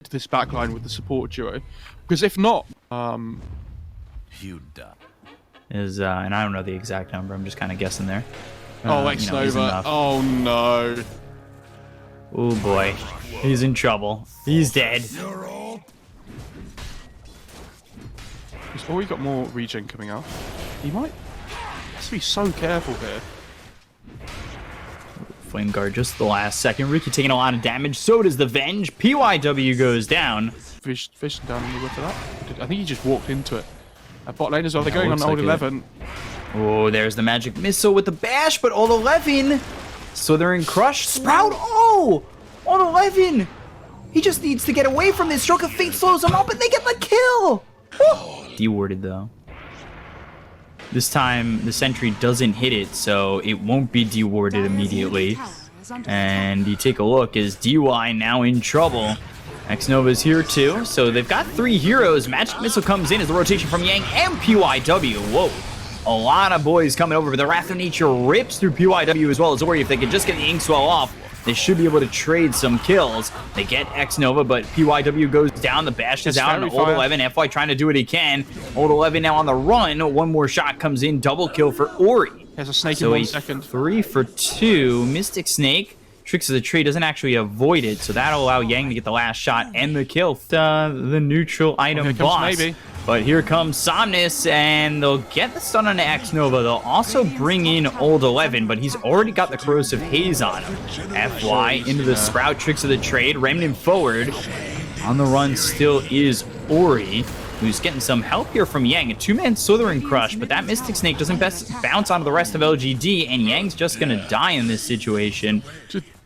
this backline with the support duo, because if not, is and I don't know the exact number. I'm just kind of guessing there. X-Nova. Oh no. Oh boy, he's in trouble. He's dead. He's already got more regen coming up. He might. Has to be so careful here. Flame Guard just the last second. Ricky taking a lot of damage. So does the Venge. PYW goes down. Fish down in the whip for that. I think he just walked into it. Bot lane as well. They're going on old 11. Oh, there's the magic missile with the bash, but old 11. So they're in crush. Sprout. Oh, old 11. He just needs to get away from this. Stroke of Fate slows him up, and they get the kill. Dewarded though. This time the sentry doesn't hit it, so it won't be dewarded immediately. And you take a look, is DY now in trouble? X-Nova's here too, so they've got 3 heroes. Magic Missile comes in as the rotation from Yang and PYW. Whoa. A lot of boys coming over, but the Wrath of Nature rips through PYW as well as Ori. If they could just get the Inkswell off, they should be able to trade some kills. They get X-Nova, but PYW goes down. The bash is out, and Old 11, FY trying to do what he can. Old 11 now on the run. One more shot comes in. Double kill for Ori. Has a snake in 1 second. 3 for 2. Mystic Snake. Tricks of the Trade doesn't actually avoid it, so that'll allow Yang to get the last shot and the kill. The neutral item boss. Maybe. But here comes Somnus, and they'll get the stun on X-Nova. They'll also bring in Old 11, but he's already got the Corrosive Haze on him. FY into the Sprout. Tricks of the Trade. Remnant forward. On the run still is Ori, who's getting some help here from Yang. A 2-man Slithering Crush, but that Mystic Snake doesn't bounce onto the rest of LGD, and Yang's just going to die in this situation.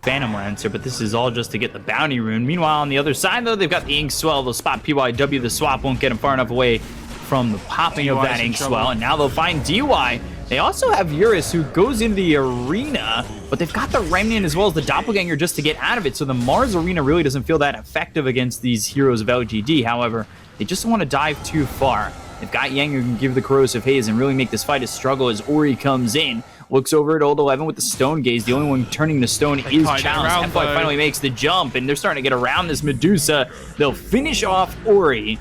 Phantom Lancer, but this is all just to get the bounty rune. Meanwhile, on the other side, though, they've got the Inkswell. They'll spot PYW. The swap won't get him far enough away from the popping of that Inkswell, and now they'll find DY. They also have Eurus, who goes into the arena, but they've got the Remnant as well as the Doppelganger just to get out of it, so the Mars arena really doesn't feel that effective against these heroes of LGD. However, they just don't want to dive too far. They've got Yang who can give the Corrosive Haze and really make this fight a struggle as Ori comes in. Looks over at Old 11 with the Stone Gaze. The only one turning the stone is Chalice. FY finally makes the jump, and they're starting to get around this Medusa. They'll finish off Ori.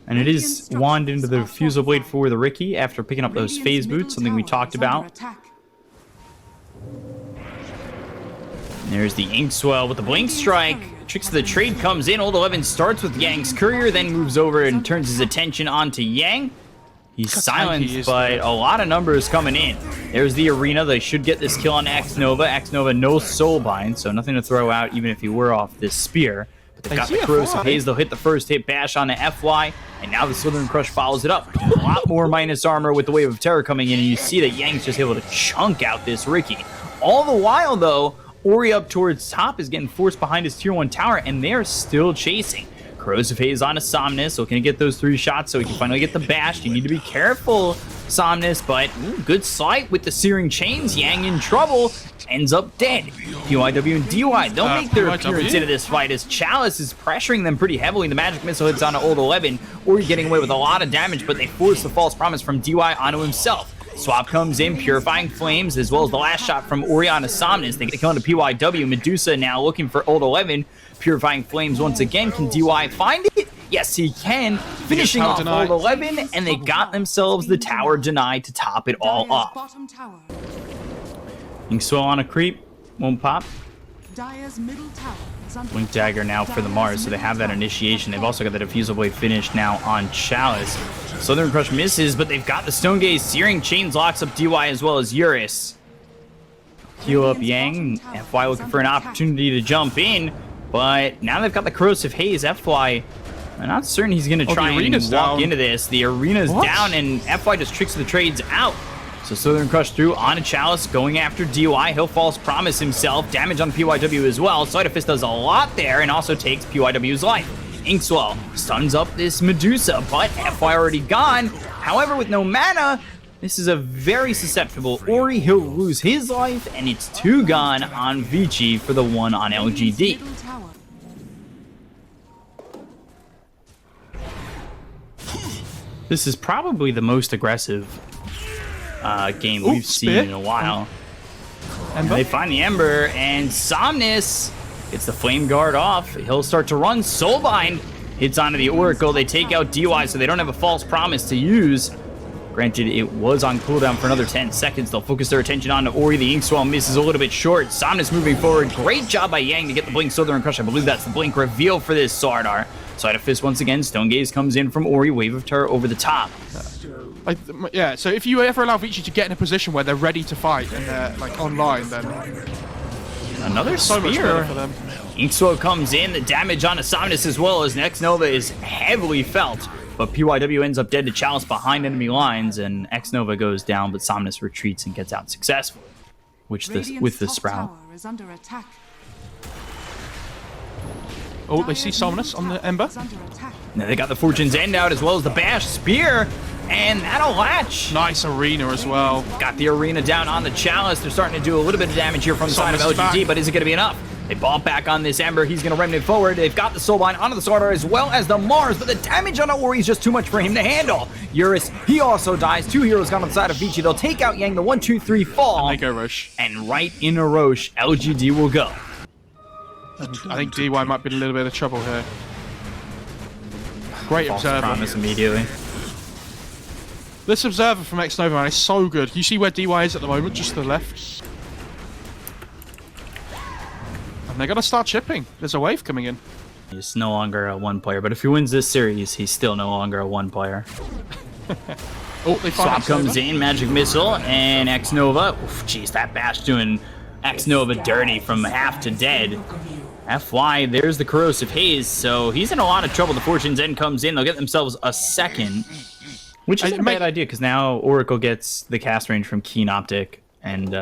And it is wand into the Fusel Blade for the Ricky after picking up those phase boots, something we talked about. And there's the Inkswell with the Blink Strike. Tricks of the Trade comes in. Old 11 starts with Yang's Courier, then moves over and turns his attention onto Yang. He's silenced, but a lot of numbers coming in. There's the arena. They should get this kill on X-Nova. X-Nova, no Soulbind, so nothing to throw out even if he were off this spear. But they've got the Corrosive Haze. They'll hit the first hit bash on the FY, and now the Slithering Crush follows it up. A lot more minus armor with the Wave of Terror coming in, and you see that Yang's just able to chunk out this Ricky. All the while, though, Ori up towards top is getting forced behind his tier 1 tower, and they're still chasing. Corrosive Haze on a Somnus, so can he get those 3 shots so he can finally get the bash? You need to be careful, Somnus, but good sight with the Searing Chains. Yang in trouble, ends up dead. PYW and DY don't make their appearance into this fight as Chalice is pressuring them pretty heavily. The Magic Missile hits onto Old 11, Ori getting away with a lot of damage, but they force the False Promise from DY onto himself. Swap comes in, Purifying Flames, as well as the last shot from Ori on a Somnus. They get a kill into PYW. Medusa now looking for Old 11. Purifying Flames once again. Can DY find it? Yes, he can. Finishing off Old 11, and they got themselves the tower denied to top it all up. Inkswell on a creep. Won't pop. Blink Dagger now for the Mars, so they have that initiation. They've also got the Diffusal Blade finished now on Chalice. Southern Crush misses, but they've got the Stone Gaze. Searing Chains locks up DY as well as Eurus. Heal up Yang. FY looking for an opportunity to jump in, but now they've got the Corrosive Haze. FY, I'm not certain he's going to try and walk into this. The arena's down, and FY just Tricks of the Trades out. So Southern Crush through on a Chalice, going after DY. He'll False Promise himself. Damage on PYW as well. Sleight of Fist does a lot there and also takes PYW's life. Inkswell stuns up this Medusa, but FY already gone. However, with no mana, this is a very susceptible Ori. He'll lose his life, and it's 2 gone on Vici for the 1 on LGD. This is probably the most aggressive game we've seen in a while. And they find the Ember, and Somnus It's the Flame Guard off. He'll start to run. Soulbind hits onto the Oracle. They take out DY, so they don't have a false promise to use. Granted, it was on cooldown for another 10 seconds. They'll focus their attention on Ori. The Inkswell misses a little bit short. Somnus moving forward. Great job by Yang to get the Blink Southern Crush. I believe that's the Blink reveal for this Sardar. Side of Fist once again. Stone Gaze comes in from Ori. Wave of Terror over the top. Yeah, so if you ever allow Vici to get in a position where they're ready to fight and they're like online, then another so much spear better for them. Inkswell comes in. The damage on Somnus as well as Next Nova is heavily felt. But PYW ends up dead to Chalice behind enemy lines, and X Nova goes down, but Somnus retreats and gets out successfully. With the Sprout. Oh, they see Somnus on the Ember. Now they got the Fortune's End out as well as the Bash Spear, and that'll latch. Nice Arena as well. Got the Arena down on the Chalice. They're starting to do a little bit of damage here from the side of LGD, but is it going to be enough? They ball back on this Ember. He's going to remnant forward. They've got the Soulbind onto the Sardar as well as the Mars, but the damage on Ori is just too much for him to handle. Eurus, he also dies. 2 heroes gone on the side of Vici. They'll take out Yang. The 1, 2, 3 fall. And they go Roche. And right in a Roche, LGD will go. I think DY might be in a little bit of trouble here. Great False observer. promise immediately. This observer from X Nova, man, is so good. You see where DY is at the moment, just to the left. And they're going to start chipping. There's a wave coming in. He's no longer a 1 player, but if he wins this series, he's still no longer a 1 player. Oh, they Swap comes in, Magic Missile, and X Nova. Oof, jeez, that bash doing X Nova dirty from half to dead. FY, there's the Corrosive Haze, so he's in a lot of trouble. The Fortune's End comes in. They'll get themselves a second, which isn't a bad idea, because now Oracle gets the cast range from Keen Optic, and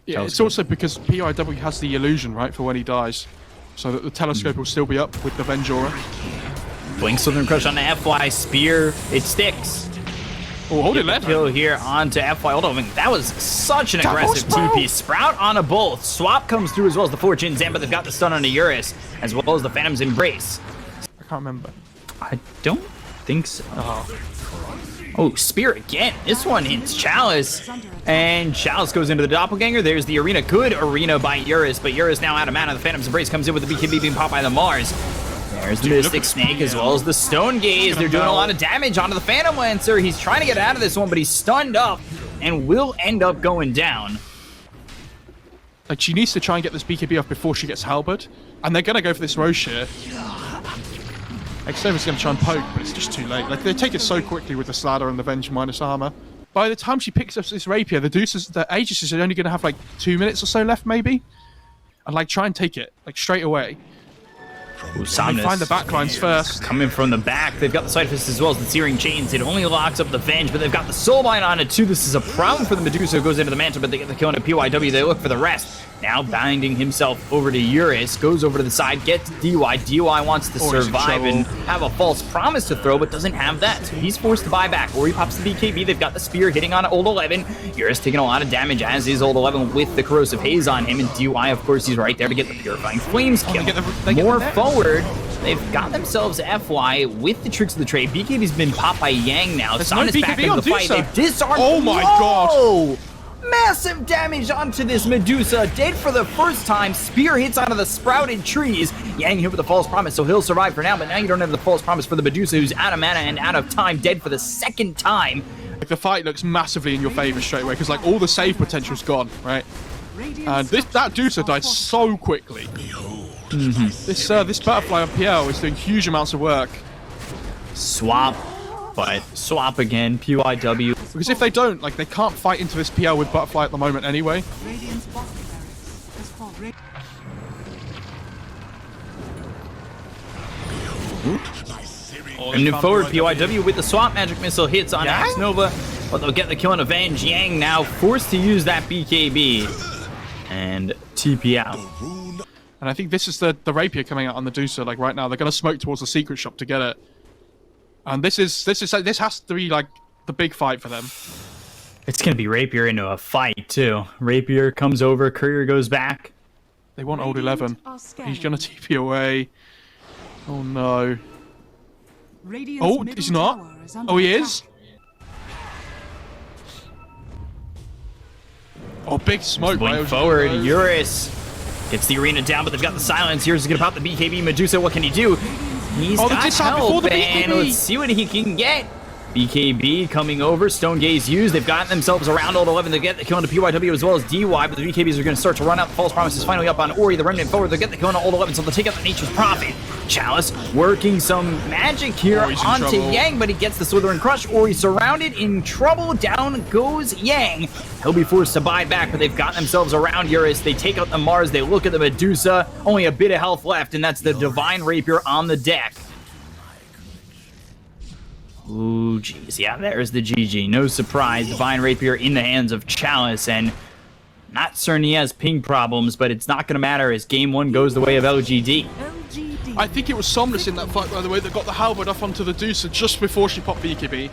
yeah, it's also because PIW has the illusion, right, for when he dies, so that the telescope will still be up with the Venjora. Blink Southern Crush on the FY Spear. It sticks. Oh, hold it left. Kill here onto FY. Hold on, that was such an aggressive TP. Sprout on a both. Swap comes through as well as the Fortune's End, but they've got the stun on the Eurus, as well as the Phantom's Embrace. I can't remember. I don't think so. Oh, Spear again. This one hits Chalice, and Chalice goes into the Doppelganger. There's the Arena. Good Arena by Eurus, but Eurus now out of mana. The Phantom's Embrace comes in with the BKB being popped by the Mars. There's the Mystic Snake as well as the Stone Gaze. They're doing a lot of damage onto the Phantom Lancer. He's trying to get out of this one, but he's stunned up and will end up going down. Like, she needs to try and get this BKB off before she gets Halberd, and they're going to go for this Roche here. X-Nova's going to try and poke, but it's just too late. Like, they take it so quickly with the Sladder and the Venge minus armor. By the time she picks up this Rapier, the Aegis is only going to have like 2 minutes or so left, maybe, and like try and take it like straight away. Ooh, They find the backlines first. Coming from the back, they've got the Side Fist as well as the Searing Chains. It only locks up the Venge, but they've got the Soulbind on it too. This is a problem for the Medusa. It goes into the Mantle, but they get the kill on a PYW. They look for the rest. Now binding himself over to Eurus, goes over to the side, gets DY. DY wants to survive and have a false promise to throw, but doesn't have that. So he's forced to buy back. Or he pops the BKB. They've got the Spear hitting on Old 11. Eurus taking a lot of damage, as is Old 11 with the Corrosive Haze on him. And DY, of course, he's right there to get the Purifying Flames kill. More forward. They've got themselves FY with the Tricks of the Trade. BKB's been popped by Yang now. Son is back into the fight. They've disarmed. Oh my god! Massive damage onto this Medusa. Dead for the first time. Spear hits onto the sprouted trees. Yang hit with the false promise, so he'll survive for now. But now you don't have the false promise for the Medusa, who's out of mana and out of time. Dead for the second time. Like, the fight looks massively in your favor straight away, because like all the save potential's gone, right? And that Medusa died so quickly. This butterfly on PL is doing huge amounts of work. Swap, but swap again. PYW. Because if they don't, like, they can't fight into this PL with butterfly at the moment anyway. And move forward, PYW with the swap. Magic Missile hits on X Nova, but they'll get the kill on Avenge. Yang now forced to use that BKB and TP out. And I think this is the Rapier coming out on the Medusa. Like, right now, they're going to smoke towards the secret shop to get it. And this has to be like the big fight for them. It's going to be Rapier into a fight too. Rapier comes over, Courier goes back. They want Old 11. He's going to TP away. Oh no. Oh, he's not. Oh, he is. Oh, big smoke. Blink forward, Eurus Gets the arena down, but they've got the silence. Here's to get about the BKB Medusa. What can he do? He's got help, and let's see what he can get. BKB coming over, Stone Gaze used. They've gotten themselves around Old 11 to get the kill into PYW as well as DY, but the BKBs are going to start to run out. The False Promise is finally up on Ori, the Remnant forward. They'll get the kill into Old 11, so they'll take out the Nature's Prophet. Chalice working some magic here onto Yang, but he gets the Slithering Crush. Ori surrounded, in trouble. Down goes Yang. He'll be forced to buy back, but they've gotten themselves around Eurus. They take out the Mars. They look at the Medusa. Only a bit of health left, and that's the Divine Rapier on the deck. Ooh, geez. Yeah, there's the GG. No surprise. Divine Rapier in the hands of Chalice, and not certain he has ping problems, but it's not going to matter as game one goes the way of LGD. I think it was Somnus in that fight, by the way, that got the halberd off onto the Medusa just before she popped BKB.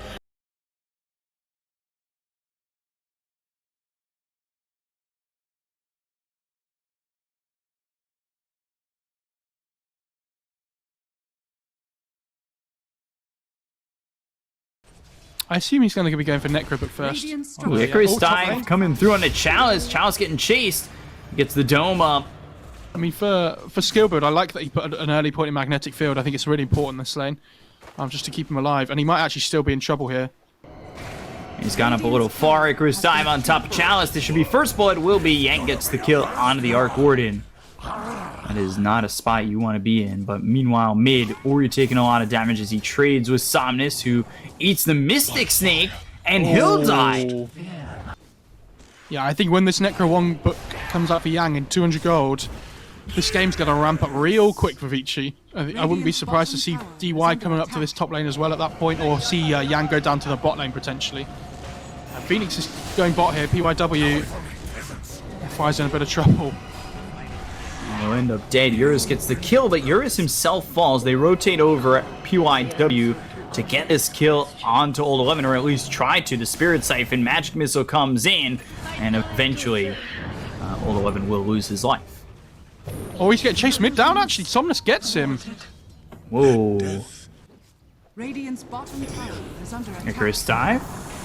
I assume he's going to be going for Necrobook first. Icarus dive coming through on the Chalice. Chalice getting chased. Gets the dome up. I mean, for skill build, I like that he put an early point in Magnetic Field. I think it's really important in this lane, just to keep him alive. And he might actually still be in trouble here. He's gone up a little far. Icarus dive on top of Chalice. This should be first blood. Will be. Yank gets the kill onto the Arc Warden. That is not a spot you want to be in. But meanwhile, mid, Ori taking a lot of damage as he trades with Somnus, who eats the Mystic Snake, and he'll die. Yeah, I think when this Necro 1 book comes out for Yang in 200 gold, this game's going to ramp up real quick for Vici. I wouldn't be surprised to see DY coming up to this top lane as well at that point, or see Yang go down to the bot lane potentially. Phoenix is going bot here, PYW. FY's in a bit of trouble. He'll end up dead. Eurus gets the kill, but Eurus himself falls. They rotate over at PYW to get this kill onto Old 11, or at least try to. The Spirit Siphon, Magic Missile comes in, and eventually Old 11 will lose his life. Oh, he's getting chased mid down, actually. Somnus gets him. Whoa. Radiant's bottom tower is under attack. Icarus dive.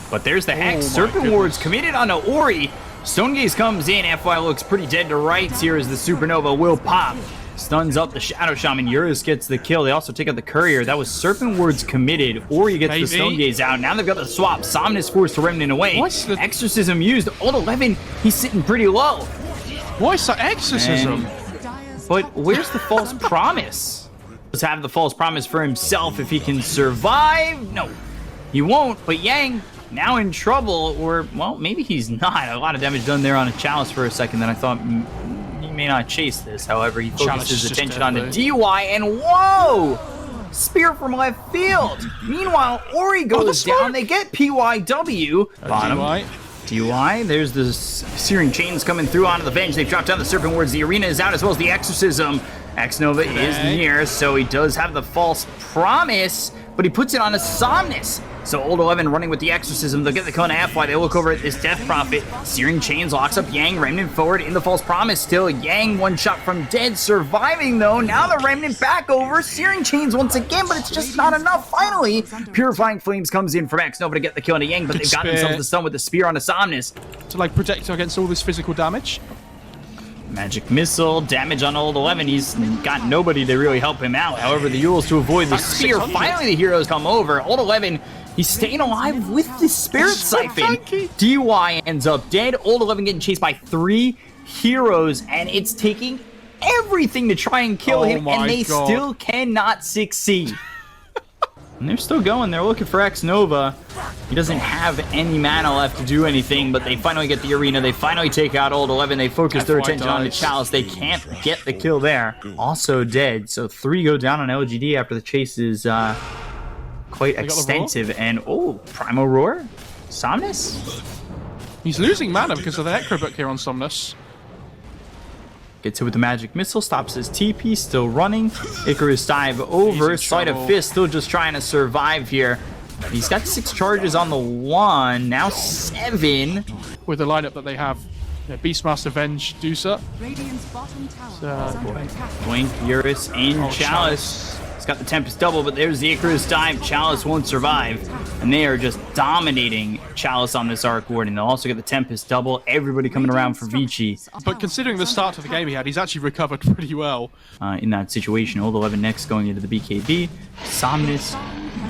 But there's the Hex. Serpent Ward's committed onto Ori. Stonegaze comes in. FY looks pretty dead to rights here as the Supernova will pop. Stuns up the Shadow Shaman. Eurus gets the kill. They also take out the Courier. That was Serpent Ward's committed. Ori gets the Stonegaze out. Now they've got the swap. Somnus forced to Remnant away. Exorcism used. Old 11, he's sitting pretty low. What's the Exorcism? But where's the False Promise? Let's have the False Promise for himself if he can survive. No, he won't. But Yang now in trouble, or, well, maybe he's not. A lot of damage done there on a Chalice for a second. Then I thought he may not chase this. However, he focused his attention on the DY, and whoa! Spear from left field. Meanwhile, Ori goes down. They get PYW. Bottom. DY. There's the Searing Chains coming through onto the bench. They've dropped down the Serpent Wards. The arena is out, as well as the Exorcism. X-Nova is near, so he does have the False Promise, but he puts it on a Somnus. So Old 11 running with the Exorcism. They'll get the kill on Half-White. They look over at this Death Prophet. Searing Chains locks up Yang. Remnant forward in the False Promise still. Yang one shot from dead. Surviving though. Now the Remnant back over. Searing Chains once again, but it's just not enough. Finally, Purifying Flames comes in from X-Nova to get the kill on Yang, but they've got themselves the stun with the Spear on a Somnus. To like protect against all this physical damage. Magic Missile, damage on Old 11. He's got nobody to really help him out. However, the Yules to avoid the Spear. Finally, the heroes come over. Old 11, he's staying alive with the Spirit Siphon. DY ends up dead. Old 11 getting chased by 3 heroes, and it's taking everything to try and kill him, and they still cannot succeed. And they're still going. They're looking for X-Nova. He doesn't have any mana left to do anything, but they finally get the arena. They finally take out Old 11. They focus their attention on the Chalice. They can't get the kill there. Also dead. So 3 go down on LGD after the chase is quite extensive. And, oh, Primal Roar? Somnus? He's losing mana because of the Necrobook here on Somnus. Gets hit with the Magic Missile, stops his TP, still running. Icarus dive over. Sleight of Fist still just trying to survive here. He's got 6 charges on the 1, now 7. With the lineup that they have, Beastmaster, Venge, Dusa. Radiant's bottom tower is under attack. Blink, Eurus, and Chalice. He's got the Tempest double, but there's the Icarus dive. Chalice won't survive. And they are just dominating Chalice on this Arc Ward. And they'll also get the Tempest double. Everybody coming around for Vici. But considering the start of the game he had, he's actually recovered pretty well. In that situation, Old 11 next going into the BKB. Somnus,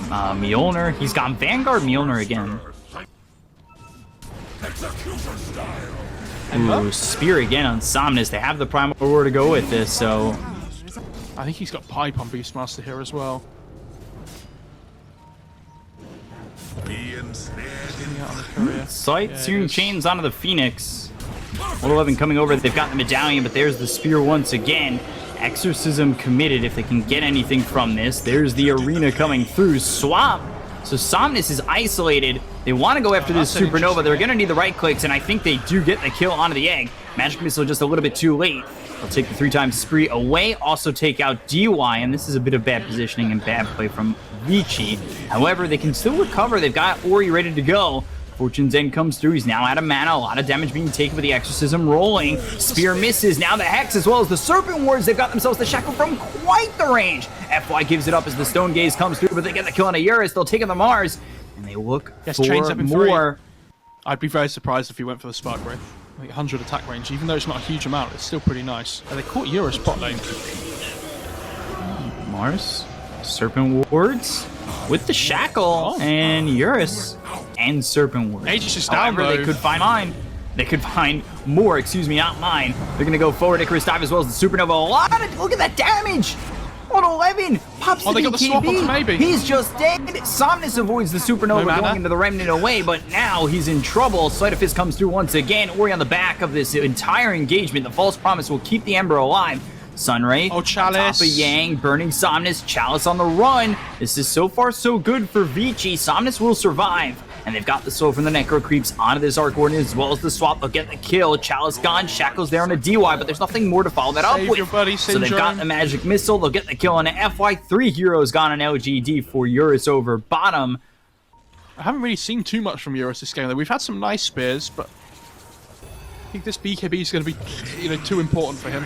Mjolnir. He's gone Vanguard Mjolnir again. Ooh, Spear again on Somnus. They have the Primal Roar to go with this, so... I think he's got Pipe on Beastmaster here as well. Sight, Searing Chains onto the Phoenix. Old 11 coming over. They've got the Medallion, but there's the Spear once again. Exorcism committed if they can get anything from this. There's the Arena coming through. Swap. So Somnus is isolated. They want to go after this Supernova. They're going to need the right clicks, and I think they do get the kill onto the egg. Magic Missile just a little bit too late. They'll take the 3-time spree away, also take out DY, and this is a bit of bad positioning and bad play from Vici. However, they can still recover. They've got Ori ready to go. Fortune's End comes through. He's now out of mana. A lot of damage being taken with the Exorcism rolling. Spear misses. Now the Hex as well as the Serpent Wards. They've got themselves the Shackle from quite the range. FY gives it up as the Stone Gaze comes through, but they get the kill on a Eurus. They'll take on the Mars, and they look for more. I'd be very surprised if he went for the Spark Wraith. Like 100 attack range, even though it's not a huge amount, it's still pretty nice. And they caught Eurus bot lane. Mars, Serpent Wards with the Shackle, and Eurus and Serpent Wards. Aegis is down, however, they could find mine. They could find more, excuse me, not mine. They're going to go forward, Icarus dive as well as the Supernova. A lot of, look at that damage! Old 11 pops the they got the swap onto maybe. He's just dead. Somnus avoids the Supernova going into the Remnant away, but now he's in trouble. Sleight of Fist comes through once again. Ori on the back of this entire engagement. The False Promise will keep the Ember alive. Sunray, Chalice. Top of Yang, burning Somnus, Chalice on the run. This is so far so good for Vici. Somnus will survive. And they've got the soul from the Necro Creeps onto this Arc Warden as well as the swap. They'll get the kill. Chalice gone. Shackles there on a DY, but there's nothing more to follow that up with. Buddy, so they've got the Magic Missile. They'll get the kill on an FY. 3 heroes gone on LGD for Eurus over bottom. I haven't really seen too much from Eurus this game, though. We've had some nice spears, but I think this BKB is going to be, too important for him.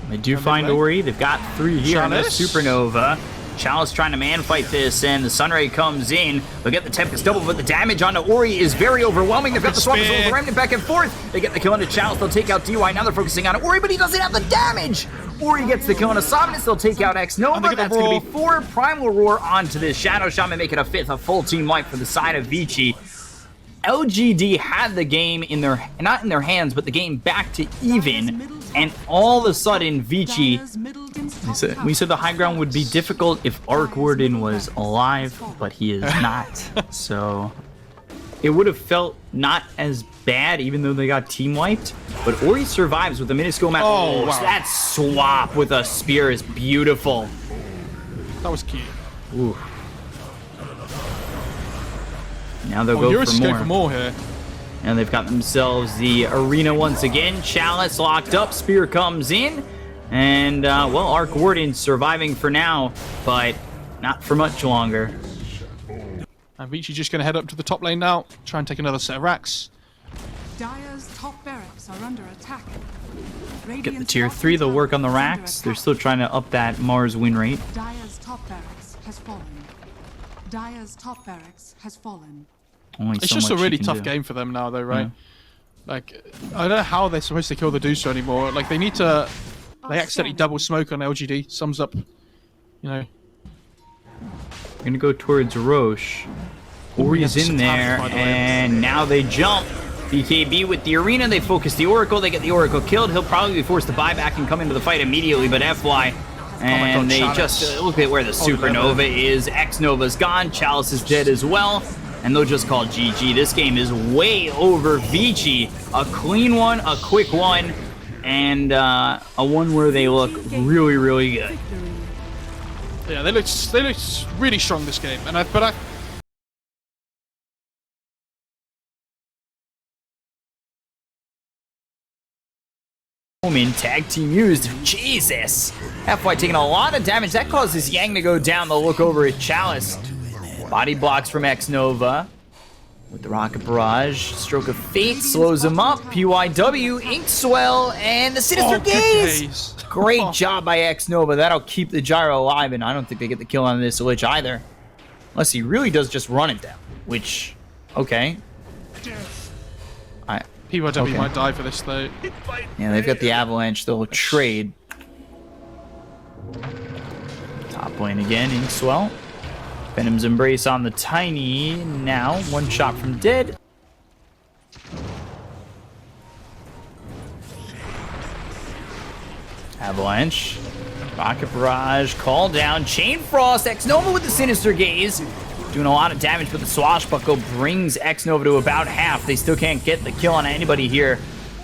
They do find Ori. They've got 3 here on the Supernova. Chalice trying to man fight this, and the Sunray comes in. They'll get the Tempest double, but the damage onto Ori is very overwhelming. They've got the swap as well as the Remnant back and forth. They get the kill onto Chalice. They'll take out DY. Now they're focusing on Ori, but he doesn't have the damage. Ori gets the kill onto Somnus. They'll take out X-Nova. That's going to be 4 Primal Roar onto this Shadow Shaman, make it a 5th, a full team wipe for the side of Vici. LGD had the game in their, not in their hands, but the game back to even, and all of a sudden Vici, we said the high ground would be difficult if Arc Warden was alive, but he is not. So it would have felt not as bad even though they got team wiped, but Ori survives with a minuscule map. Oh, wow. That swap with a spear is beautiful. That was cute. Ooh. Now they'll go for more. Here. And they've got themselves the Arena once again. Chalice locked up. Spear comes in. And, well, Arc Warden surviving for now, but not for much longer. And Vici just going to head up to the top lane now. Try and take another set of racks. Dire's top barracks are under attack. Get the tier 3. They'll work on the racks. They're still trying to up that Mars win rate. Dire's top barracks has fallen. Dire's top barracks has fallen. It's just a really tough game for them now, though, right? Yeah. Like, I don't know how they're supposed to kill the Deucer anymore. Like, they need to... They accidentally double smoke on LGD. Sums up, We're going to go towards Roche. Ori's in there, and now they jump. BKB with the Arena. They focus the Oracle. They get the Oracle killed. He'll probably be forced to buy back and come into the fight immediately, but FY... And they just look at where the Supernova is. X-Nova's gone. Chalice is dead as well. And they'll just call GG. This game is way over Vici. A clean one, a quick one, and a one where they look really, really good. Yeah, they look really strong this game. And I in tag team used. Jesus. FY taking a lot of damage. That causes Yang to go down. They'll look over at Chalice. Body blocks from X-Nova. with the rocket barrage. Stroke of fate slows him up. PYW, Inkswell, and the Sinister Gaze. Great job by X-Nova. That'll keep the gyro alive, and I don't think they get the kill on this Lich either. Unless he really does just run it down, which, okay. PYW might die for this, though. Yeah, they've got the Avalanche. They'll trade. Top lane again, Inkswell. Venom's Embrace on the Tiny now. One shot from dead. Avalanche. Rocket Barrage. Call down. Chain Frost. X-Nova with the Sinister Gaze. Doing a lot of damage, but the Swashbuckle brings X-Nova to about half. They still can't get the kill on anybody here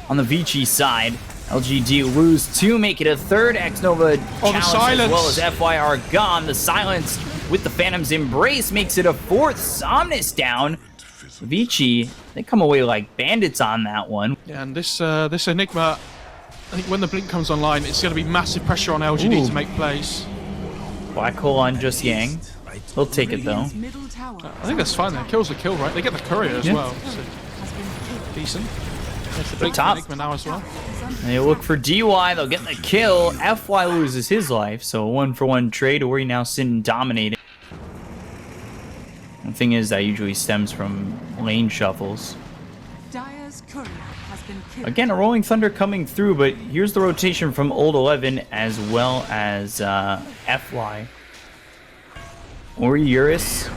on the Vici side. LGD lose 2, make it a third. X-Nova challenge as well as FY are gone. The silence with the Phantom's Embrace makes it a 4th. Somnus down. Vici, they come away like bandits on that one. Yeah, and this Enigma, I think when the blink comes online, it's going to be massive pressure on LGD to make plays. Black hole on just Yang. They'll take it though. I think that's fine. That kills the kill, right? They get the courier as well. So decent. That's the top Enigma now as well. They look for DY. They'll get the kill. FY loses his life, so a 1-for-1 trade. Ori now sitting dominating. The thing is, that usually stems from lane shuffles. Again, a Rolling Thunder coming through, but here's the rotation from Old 11 as well as FY. Ori, Eurus,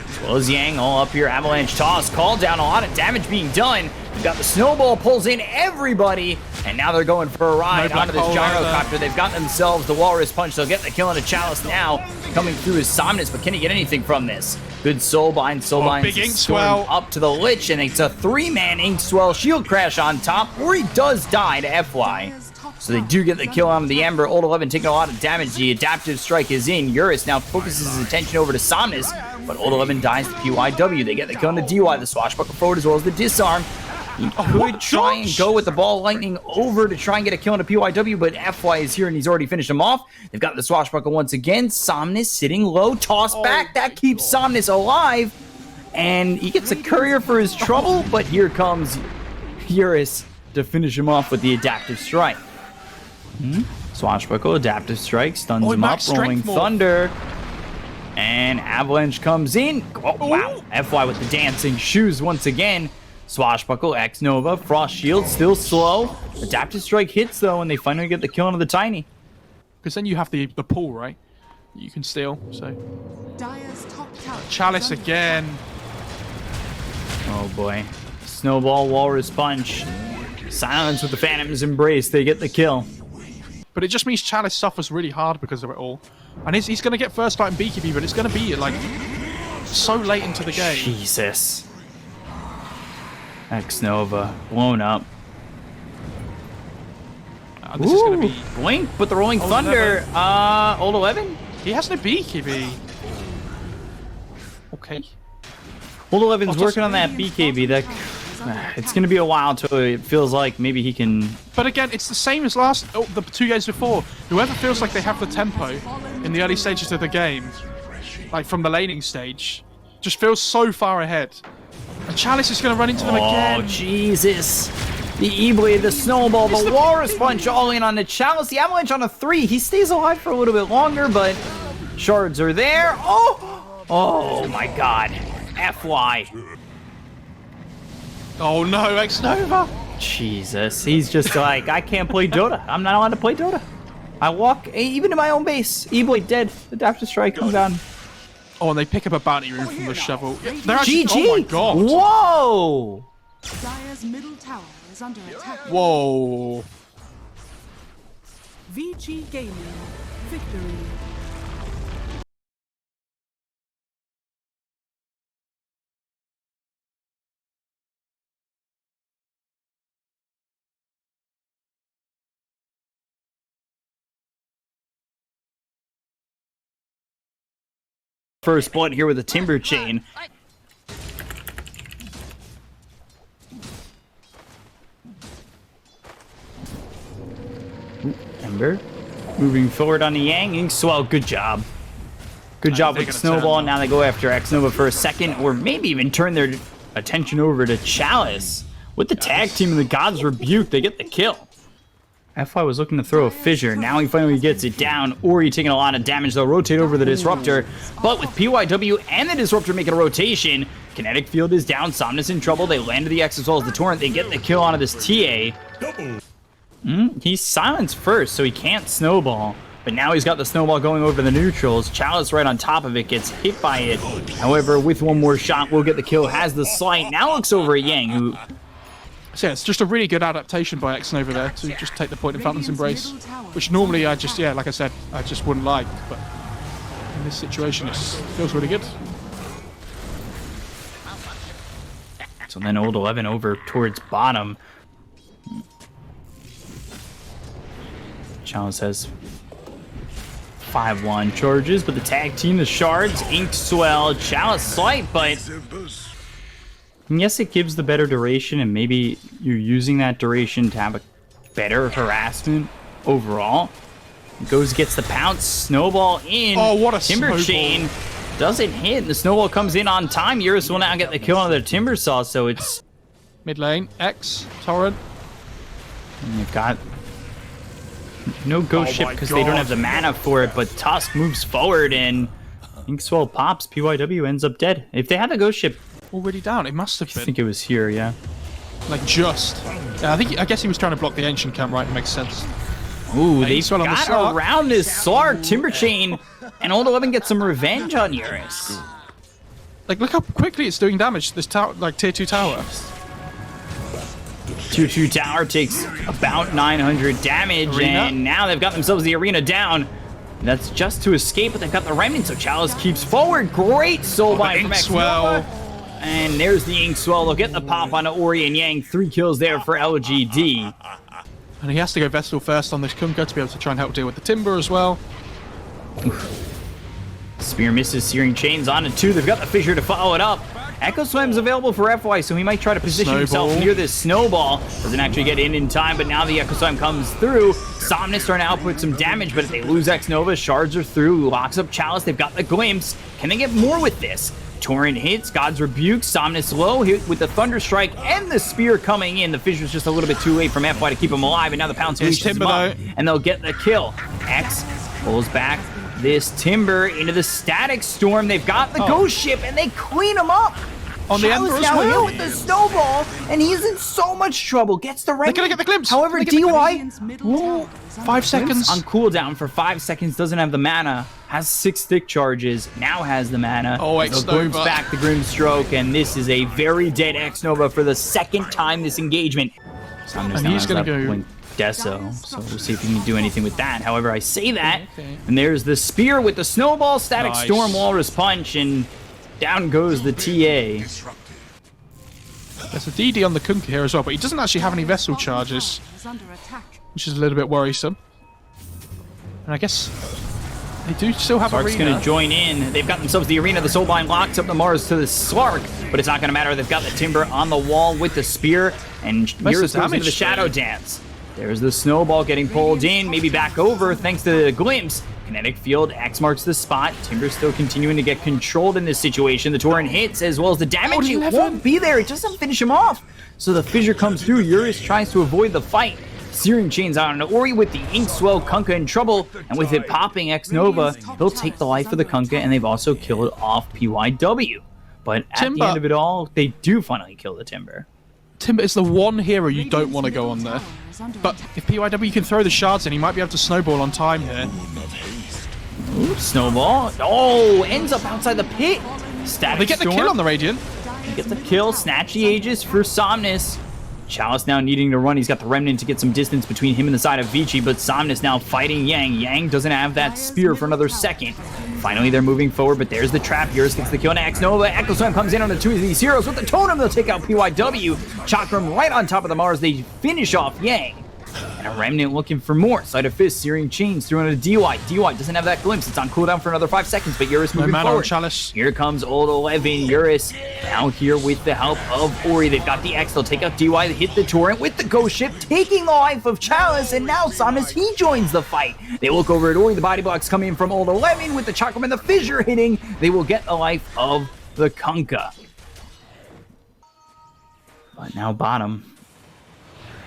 as well as Yang, all up here. Avalanche toss, call down, a lot of damage being done. We've got the snowball, pulls in everybody, and now they're going for a ride onto this gyrocopter. They've got themselves the Walrus Punch. They'll get the kill on a Chalice now. Coming through is Somnus, but can he get anything from this? Good Soulbind. Soulbind storm up to the Lich, and it's a 3-man Inkswell shield crash on top. Ori does die to FY. So they do get the kill on the Ember. Old 11 taking a lot of damage. The adaptive strike is in. Eurus now focuses his attention over to Somnus, but Old 11 dies to PYW. They get the kill on the DY, the Swashbuckle forward, as well as the disarm. He could try and go with the ball lightning over to try and get a kill on a PYW, but FY is here and he's already finished him off. They've got the Swashbuckle once again. Somnus sitting low, toss back. That keeps Somnus alive, and he gets a courier for his trouble, but here comes Eurus to finish him off with the adaptive strike. Swashbuckle, adaptive strike, stuns him up, Rolling Thunder, and Avalanche comes in. Oh, wow. FY with the dancing shoes once again. Swashbuckle, X-Nova, Frost Shield, still slow. Adaptive strike hits though, and they finally get the kill on the Tiny. Because then you have the pull, right? You can steal, so. Chalice again. Oh boy. Snowball, Walrus Punch. Silence with the Phantom's Embrace. They get the kill. But it just means Chalice suffers really hard because of it all. And he's going to get first light in BKB, but it's going to be like so late into the game. Jesus. X-Nova blown up. This is going to be Blink, but the Rolling Thunder. Old 11? He has no BKB. Okay. Old 11's working on that BKB. It's going to be a while till it feels like maybe he can... But again, it's the same as the 2 games before. Whoever feels like they have the tempo in the early stages of the game, like from the laning stage, just feels so far ahead. And Chalice is going to run into them again. Oh, Jesus. The E-Blade, the Snowball, the Walrus Punch all in on the Chalice. The Avalanche on a 3. He stays alive for a little bit longer, but shards are there. Oh my God. FY. Oh no, X-Nova! Jesus, he's just like, I can't play Dota. I'm not allowed to play Dota. I walk even to my own base. E-Blade dead. Adaptive strike comes down. Oh, and they pick up a bounty rune from the shovel. They're actually, GG! Oh my God! Whoa! Dire's middle tower is under attack. Whoa! VG Gaming victory. First blood here with a Timber Chain. Ember moving forward on the Yang. Inkswell, good job. Good job with Snowball. Now they go after X-Nova for a second, or maybe even turn their attention over to Chalice. With the tag team and the God's Rebuke, they get the kill. FY was looking to throw a fissure. Now he finally gets it down. Ori taking a lot of damage. They'll rotate over the Disruptor. But with PYW and the Disruptor making a rotation, Kinetic Field is down. Somnus in trouble. They landed the X as well as the Torrent. They get the kill onto this TA. He's silenced first, so he can't snowball. But now he's got the snowball going over the neutrals. Chalice right on top of it, gets hit by it. However, with one more shot, will get the kill. Has the slight. Now looks over at Yang, who... So yeah, it's just a really good adaptation by X Nova there to just take the point in Phantom's Embrace, which normally I just, like I said, I just wouldn't like, but in this situation it feels really good. So then Old 11 over towards bottom. Chalice has 5-1 charges, but the tag team, the Shards, Ink Swell, Chalice slight, but... yes, it gives the better duration, and maybe you're using that duration to have a better harassment overall. Goes, gets the pounce, snowball in. Oh, what a Timber snowball. Chain doesn't hit. The snowball comes in on time. Eurus will now get the kill on the Timber Saw, so it's... mid lane, X, Torrent. And you've got no Ghost Ship because they don't have the mana for it, but Tusk moves forward, and Inkswell pops. PYW ends up dead. If they had the Ghost Ship... already down, it must have I been. think it was here, yeah. Like just. Yeah, I guess he was trying to block the Ancient Camp, right? It makes sense. Ooh, they Inkswell on the got Slark. around this Slark Timber Chain, and Old 11 gets some revenge on Eurus. Like, look how quickly it's doing damage to this tower, like tier 2 tower. Tier 2 tower takes about 900 damage, Arena. and now they've got themselves the arena down. That's just to escape, but they've got the remnant, so Chalice keeps forward. Great soulbind from Inkswell. X-Nova. And there's the Inkswell. They'll get the pop on Ori and Yang. 3 kills there for LGD. And he has to go Vestal first on this Kunkka to be able to try and help deal with the Timber as well. Spear misses, Searing Chains on to 2. They've got the fissure to follow it up. Echo Swim's available for FY, so he might try to position himself near this snowball. Doesn't actually get in time, but now the Echo Swim comes through. Somnus starting to output some damage, but if they lose X Nova, Shards are through. Locks up Chalice. They've got the Glimpse. Can they get more with this? Torrent hits, God's Rebuke, Somnus low, hit with the Thunder Strike and the Spear coming in. The Fissure's just a little bit too late from FY to keep him alive, and now the Pounce leashes him up, and they'll get the kill. X pulls back this Timber into the Static Storm. They've got the Ghost Ship, and they clean him up. On the Ember as now well. hit with the Snowball, and he's in so much trouble. Gets the They're gonna get the Glimpse. However, They're gonna get DY... Whoa. 5 seconds. On cooldown for 5 seconds, doesn't have the mana, has 6 stick charges, now has the mana. Oh, X Nova. Brings back the Grimstroke, and this is a very dead X Nova for the second time this engagement. And he's gonna go... Deso, so we'll see if he can do anything with that. However, I say that, and there's the Spear with the Snowball, Static Storm, Walrus Punch, and down goes the TA. There's a DD on the Kunkka here as well, but he doesn't actually have any Vessel charges, which is a little bit worrisome. And I guess they do still have Slark's arena. going to join in. They've got themselves the arena. The Soulbind locks up the Mars to the Slark, but it's not going to matter. They've got the Timber on the wall with the Spear, and Eurus goes into the Shadow Dance. There's the Snowball getting pulled in, maybe back over thanks to the Glimpse. Kinetic Field, X marks the spot. Timber's still continuing to get controlled in this situation. The Torrent hits as well as the damage. It won't be there. It doesn't finish him off. So the Fissure comes through. Eurus tries to avoid the fight. Searing Chains out on Ori with the Inkswell. Kunkka in trouble. And with it popping X Nova, he'll take the life of the Kunkka, and they've also killed off PYW. But at the end of it all, they do finally kill the Timber. Timber is the one hero you don't want to go on there. But if PYW can throw the shards in, he might be able to snowball on time here. Ooh, Snowball. Oh, ends up outside the pit. Static They get the Storm. kill on the Radiant. They get the kill. Snatch the Aegis for Somnus. Chalice now needing to run. He's got the Remnant to get some distance between him and the side of Vici, but Somnus now fighting Yang. Yang doesn't have that Spear for another second. Finally, they're moving forward, but there's the trap. Eurus gets the kill on X Nova. Echo Storm comes in on the 2 of these heroes. With the Totem, they'll take out PYW. Chakram right on top of the Mars. They finish off Yang. And a Remnant looking for more. Sleight of Fist, Searing Chains, through into DY. DY doesn't have that Glimpse. It's on cooldown for another 5 seconds, but Eurus moving mana forward. on Chalice. Here comes Old 11. Eurus now here with the help of Ori. They've got the X. They'll take out DY. They hit the Torrent with the Ghost Ship, taking the life of Chalice. And now Somnus, he joins the fight. They look over at Ori. The body blocks coming in from Old 11 with the Chakram and the Fissure hitting. They will get the life of the Kunkka. But now bottom.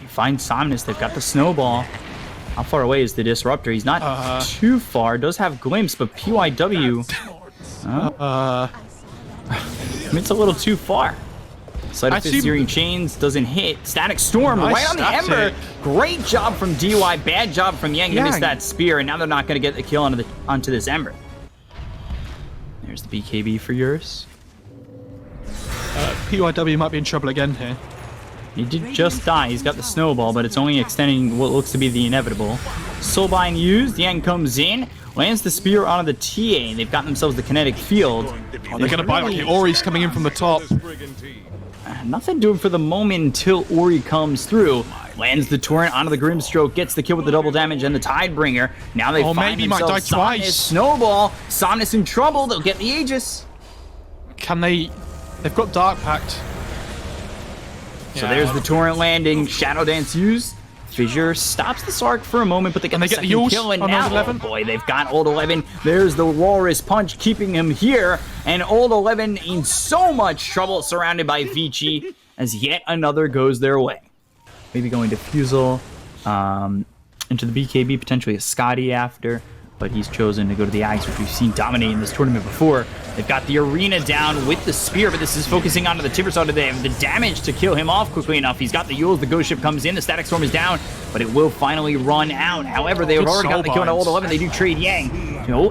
He finds Somnus. They've got the snowball. How far away is the Disruptor? He's not too far. Does have Glimpse, but PYW... it's a little too far. Sleight of Fist, Searing Chains doesn't hit. Static Storm right on the Ember. Great job from DY. Bad job from Yang to miss that spear, and now they're not going to get the kill onto this Ember. There's the BKB for yours. PYW might be in trouble again here. He did just die. He's got the snowball, but it's only extending what looks to be the inevitable. Soulbind used. Yang comes in, lands the spear onto the TA. They've got themselves the kinetic field. Oh, they're going to bite like Ori's coming in from the top. Nothing doing for the moment until Ori comes through. Lands the torrent onto the Grimstroke, gets the kill with the double damage and the Tidebringer. Now they find maybe might die themselves twice. Snowball. Somnus in trouble. They'll get the Aegis. Can they... They've got Dark Pact. So there's the torrent landing. Shadow Dance used. Fissure stops the Sark for a moment, but they get the second kill, and now, oh boy, they've got Old 11. There's the Walrus Punch keeping him here, and Old 11 in so much trouble, surrounded by Vici, as yet another goes their way. Maybe going to Fusel, into the BKB, potentially a Scotty after, but he's chosen to go to the Axe, which we've seen dominate in this tournament before. They've got the Arena down with the Spear, but this is focusing onto the Timber Saw. They have the damage to kill him off quickly enough. He's got the Yules, the Ghost Ship comes in, the Static Storm is down, but it will finally run out. However, they've already got the kill on Old 11. They do trade Yang.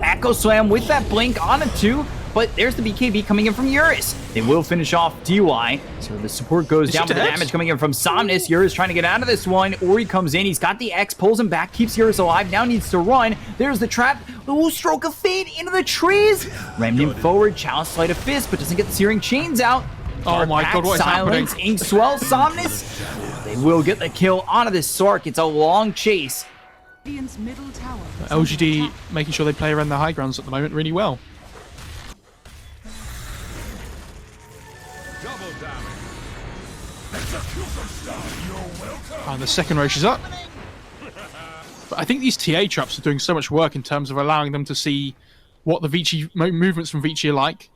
Echo Slam with that Blink on a 2, but there's the BKB coming in from Eurus. They will finish off DY, so the support goes down with the damage coming in from Somnus. Eurus trying to get out of this one. Ori comes in, he's got the X, pulls him back, keeps Eurus alive, now needs to run. There's the trap. Ooh, Stroke of Fate into the trees. Remnant forward, Chalice Sleight of Fist, but doesn't get the Searing Chains out. Oh my god, what is happening? Silence, Inkswell, Somnus. They will get the kill onto this Sark. It's a long chase. LGD making sure they play around the high grounds at the moment really well. And the second roche is up. But I think these TA traps are doing so much work in terms of allowing them to see what the Vici movements from Vici are like.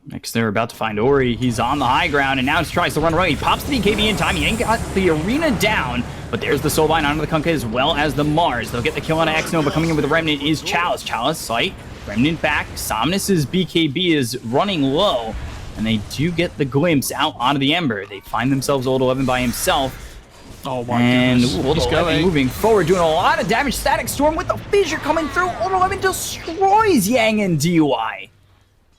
Next, they're about to find Ori. He's on the high ground, and now he tries to run away. He pops the BKB in time. He ain't got the Arena down, but there's the Soulbind onto the Kunkka as well as the Mars. They'll get the kill on X-Nova. Coming in with the Remnant is Chalice. Chalice, sight. Remnant back. Somnus's BKB is running low, and they do get the glimpse out onto the Ember. They find themselves Old 11 by himself. Oh my goodness. And Old 11 moving forward, doing a lot of damage. Static Storm with the Fissure coming through. Old 11 destroys Yang and DY.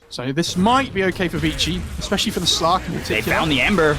So this might be okay for Vici, especially for the Slark in particular. They found the Ember.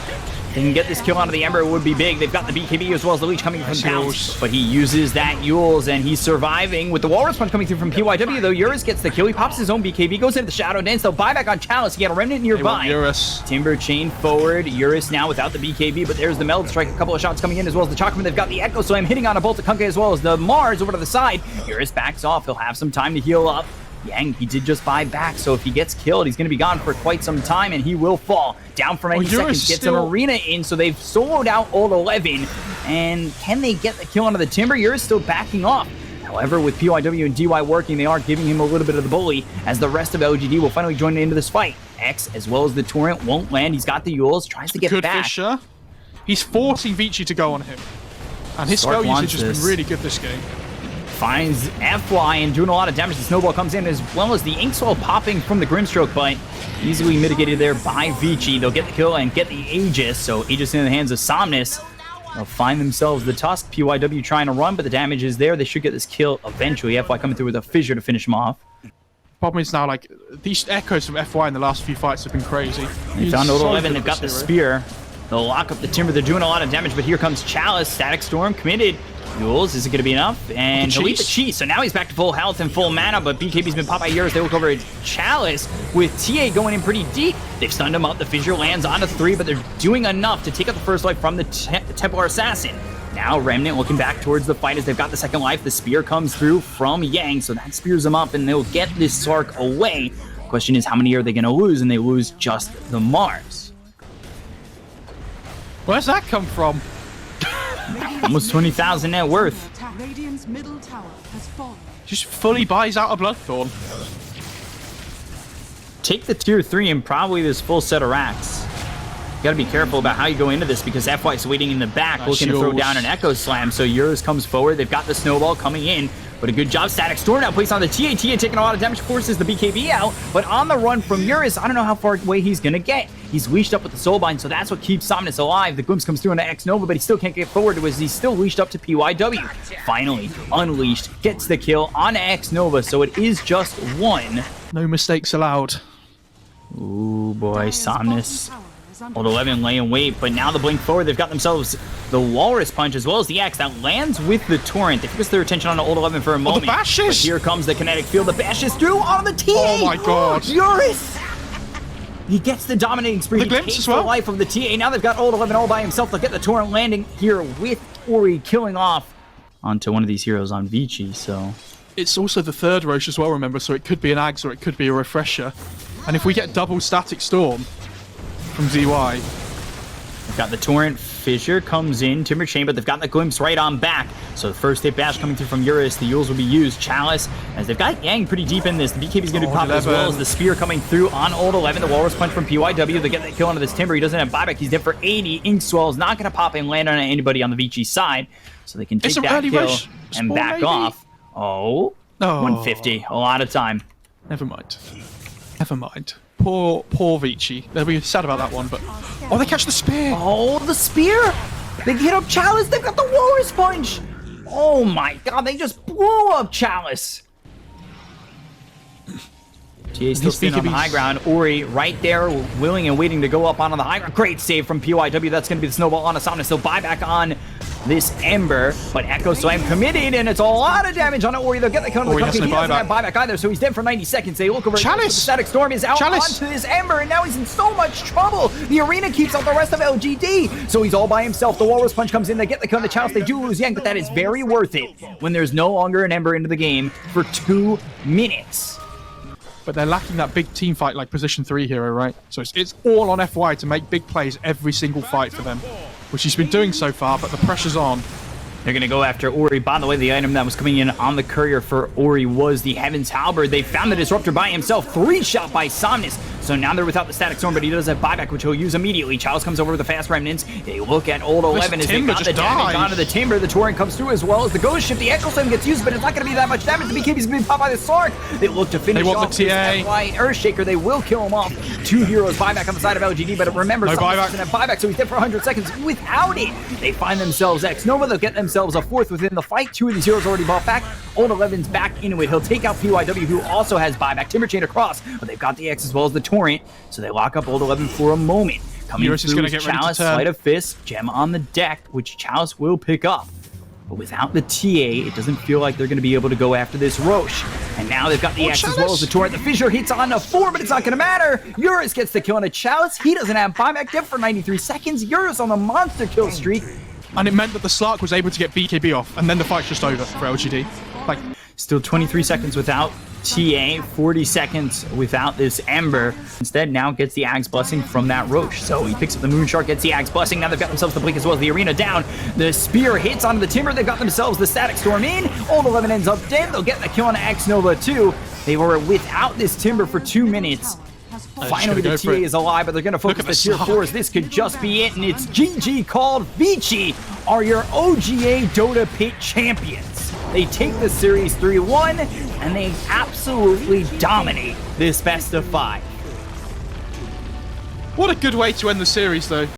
They can get this kill onto the Ember, it would be big. They've got the BKB as well as the Leech coming from Bounce. But he uses that Yules, and he's surviving with the Walrus Punch coming through from PYW, though. Eurus gets the kill. He pops his own BKB, goes into the Shadow Dance. They'll buy back on Chalice. He got a Remnant nearby. Eurus. Timber chain forward. Eurus now without the BKB, but there's the Meld Strike. A couple of shots coming in as well as the Chakram. They've got the Echo Slam hitting on a Bolt of Kunkka as well as the Mars over to the side. Eurus backs off. He'll have some time to heal up. Yang, he did just buy back, so if he gets killed, he's going to be gone for quite some time, and he will fall. Down for 90 seconds, gets an Arena in, so they've soloed out Old 11. And can they get the kill onto the Timber? Eurus still backing off. However, with PYW and DY working, they are giving him a little bit of the bully, as the rest of LGD will finally join into this fight. X, as well as the Torrent, won't land. He's got the Yules, tries to get back. Fissure. He's forcing Vici to go on him. And his spell usage has been really good this game. Finds FY and doing a lot of damage. The Snowball comes in as well as the Inkswell popping from the Grimstroke, but easily mitigated there by Vici. They'll get the kill and get the Aegis, so Aegis in the hands of Somnus. They'll find themselves the Tusk. PYW trying to run, but the damage is there. They should get this kill eventually. FY coming through with a Fissure to finish him off. Problem is now, like, these echoes from FY in the last few fights have been crazy. They found Old 11. They've got the Spear. They'll lock up the Timber. They're doing a lot of damage, but here comes Chalice. Static Storm committed. Yules, is it going to be enough? And he'll eat the cheese. So now he's back to full health and full mana, but BKB's been popped by Eurus. They look over at Chalice with TA going in pretty deep. They've stunned him up. The Fissure lands onto 3, but they're doing enough to take out the first life from the Templar Assassin. Now Remnant looking back towards the fight as they've got the second life. The Spear comes through from Yang, so that spears him up, and they'll get this Sark away. Question is, how many are they going to lose? And they lose just the Mars. Where's that come from? Almost 20,000 net worth. Radiant's middle tower has fallen. Just fully buys out a Bloodthorn. Take the tier 3 and probably this full set of racks. You gotta be careful about how you go into this because FY's waiting in the back, looking to throw down an Echo Slam. So Eurus comes forward. They've got the snowball coming in. But a good job, Static Storm now placed on the TA. TA taking a lot of damage, forces the BKB out. But on the run from Eurus, I don't know how far away he's going to get. He's leashed up with the Soulbind, so that's what keeps Somnus alive. The glimpse comes through on the X-Nova, but he still can't get forward as he's still leashed up to PYW. Finally, Unleashed gets the kill on X-Nova, so it is just one. No mistakes allowed. Ooh, boy, Somnus. Old 11 lay in wait, but now the blink forward, they've got themselves the Walrus Punch as well as the Axe that lands with the Torrent. They focus their attention on the Old 11 for a moment. The bashes! But here comes the kinetic field. The bashes through on the TA! Oh my god. Eurus! He gets the dominating spree. The glimpse He takes as well. the life of the TA. Now they've got Old 11 all by himself. They'll get the Torrent landing here with Ori killing off onto one of these heroes on Vici, so... It's also the third Roche as well, remember, so it could be an Ags or it could be a Refresher. And if we get double Static Storm from ZY... They've got the Torrent, Fissure comes in, Timber Chain, but they've got the Glimpse right on back. So the first hit bash coming through from Eurus, the Yules will be used. Chalice, as they've got Yang pretty deep in this. The BKB's going to pop as well as the Spear coming through on Old 11. The Walrus Punch from PYW, they get that kill onto this Timber. He doesning have buyback, he's dead for 80. Inkswell is not going to pop and land on anybody on the Vici side. So they can take that kill and back maybe. off. Oh, 150, a lot of time. Never mind. Never mind. Poor Vici. They'll be sad about that one, but... Oh, they catch the spear! Oh, the spear! They hit up Chalice, they've got the Walrus Punch! Oh my god, they just blew up Chalice! TA still sitting on the high ground. Ori right there, willing and waiting to go up onto the high ground. Great save from PYW. That's going to be the snowball on Asana. So buyback on this Ember, but Echo Slam committed, and it's a lot of damage on Ori. They'll get the count on the company. He doesn't have buyback either, so he's dead for 90 seconds. They look over. Chalice! The Static Storm is out onto this Ember, and now he's in so much trouble. The arena keeps out the rest of LGD, so he's all by himself. The Walrus Punch comes in. They get the count of Chalice. They do lose Yang, but that is very worth it when there's no longer an Ember into the game for 2 minutes. But they're lacking that big team fight like position 3 hero, right? So it's all on FY to make big plays every single fight for them, which he's been doing so far, but the pressure's on. They're going to go after Ori. By the way, the item that was coming in on the courier for Ori was the Heaven's Halberd. They found the Disruptor by himself. 3-shot by Somnus. So now they're without the Static Storm, but he does have buyback, which he'll use immediately. Chalice comes over with the fast remnants. They look at Old 11 as they got the damage onto the Timber. The Torrent comes through as well as the Ghost Ship. The Echo Slam gets used, but it's not going to be that much damage. The BKB's going to be popped by the Sark. They look to finish off the TA. FY Earthshaker. They will kill him off. 2 heroes buyback on the side of LGD, but remember, Somnus doesn't have buyback, so he's dead for 100 seconds. Without it, they find themselves X-Nova. They'll get themselves a 4th within the fight. 2 of these heroes already bought back. Old 11's back into it. He'll take out PYW, who also has buyback. Timber Chain across, but they've got the X as well as the Torrent, so they lock up Old 11 for a moment. Coming Eurus through is is Chalice, Sleight of Fist, Gem on the deck, which Chalice will pick up. But without the TA, it doesn't feel like they're going to be able to go after this Roche. And now they've got the X as well as the Torrent. The Fissure hits on a 4, but it's not going to matter. Eurus gets the kill on a Chalice. He doesn't have buyback, dead for 93 seconds. Eurus on the monster kill streak. And it meant that the Slark was able to get BKB off, and then the fight's just over for LGD. Like, still 23 seconds without TA, 40 seconds without this Ember. Instead, now gets the Axe Blessing from that Roche. So he picks up the Moonshark, gets the Axe Blessing. Now they've got themselves the Blink as well as the Arena down. The Spear hits onto the Timber. They've got themselves the Static Storm in. Old 11 ends up dead. They'll get the kill on X-Nova too. They were without this Timber for 2 minutes. Finally, the TA is alive, but they're going to focus the tier 4s. This could just be it, and it's GG called. Vici are your OGA Dota Pit champions. They take the series 3-1, and they absolutely dominate this best of 5. what a good way to end the series, though.